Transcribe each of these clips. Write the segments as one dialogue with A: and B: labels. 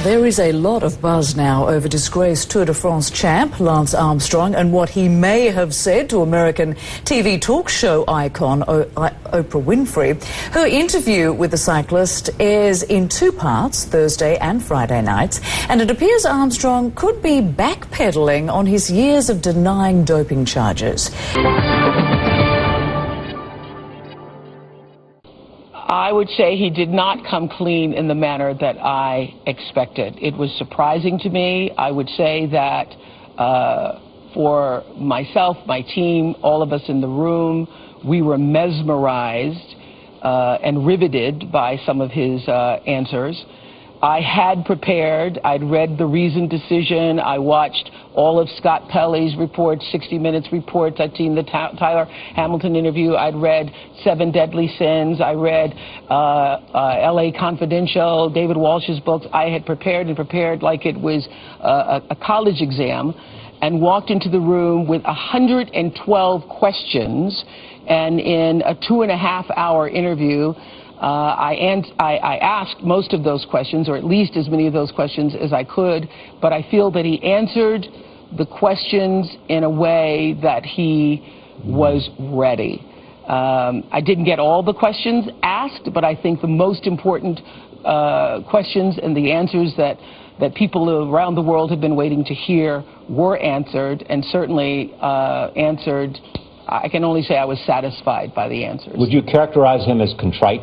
A: There is a lot of buzz now over disgraced Tour de France champ Lance Armstrong and what he may have said to American TV talk show icon Oprah Winfrey. Her interview with the cyclist airs in two parts, Thursday and Friday nights, and it appears Armstrong could be backpedaling on his years of denying doping charges.
B: I would say he did not come clean in the manner that I expected. It was surprising to me. I would say that for myself, my team, all of us in the room, we were mesmerized and riveted by some of his answers. I had prepared. I'd read the reasoned decision. I watched all of Scott Pelley's reports, 60 Minutes reports. I'd seen the Tyler Hamilton interview. I'd read Seven Deadly Sins. I read L.A. Confidential, David Walsh's books. I had prepared like it was a college exam, and walked into the room with 112 questions. And in a 2.5-hour interview, I asked most of those questions, or at least as many of those questions as I could, but I feel that he answered the questions in a way that he was ready. I didn't get all the questions asked, but I think the most important questions and the answers that people around the world have been waiting to hear were answered, and certainly answered. I can only say I was satisfied by the answers.
C: Would you characterize him as contrite?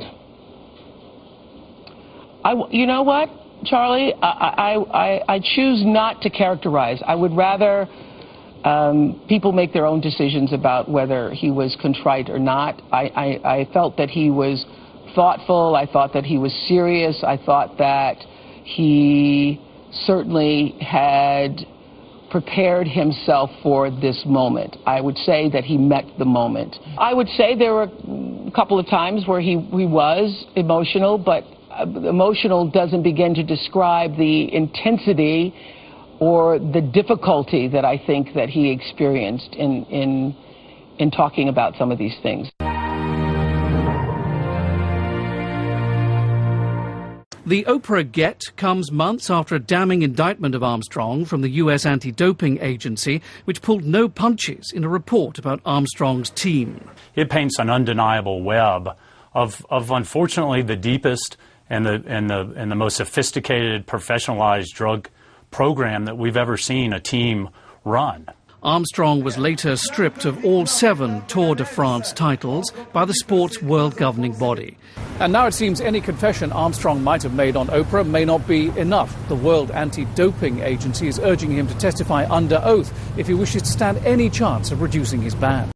B: You know what, Charlie? I choose not to characterize. I would rather people make their own decisions about whether he was contrite or not. I felt that he was thoughtful. I thought that he was serious. I thought that he certainly had prepared himself for this moment. I would say that he met the moment. I would say there were a couple of times where he was emotional, but emotional doesn't begin to describe the intensity or the difficulty that I think that he experienced in talking about some of these things.
D: The Oprah get comes months after a damning indictment of Armstrong from the US anti-doping agency, which pulled no punches in a report about Armstrong's team.
E: It paints an undeniable web of unfortunately the deepest and the most sophisticated, professionalized drug program that we've ever seen a team run.
D: Armstrong was later stripped of all 7 Tour de France titles by the sport's world governing body.
F: And now it seems any confession Armstrong might have made on Oprah may not be enough. The World Anti-Doping Agency is urging him to testify under oath if he wishes to stand any chance of reducing his ban.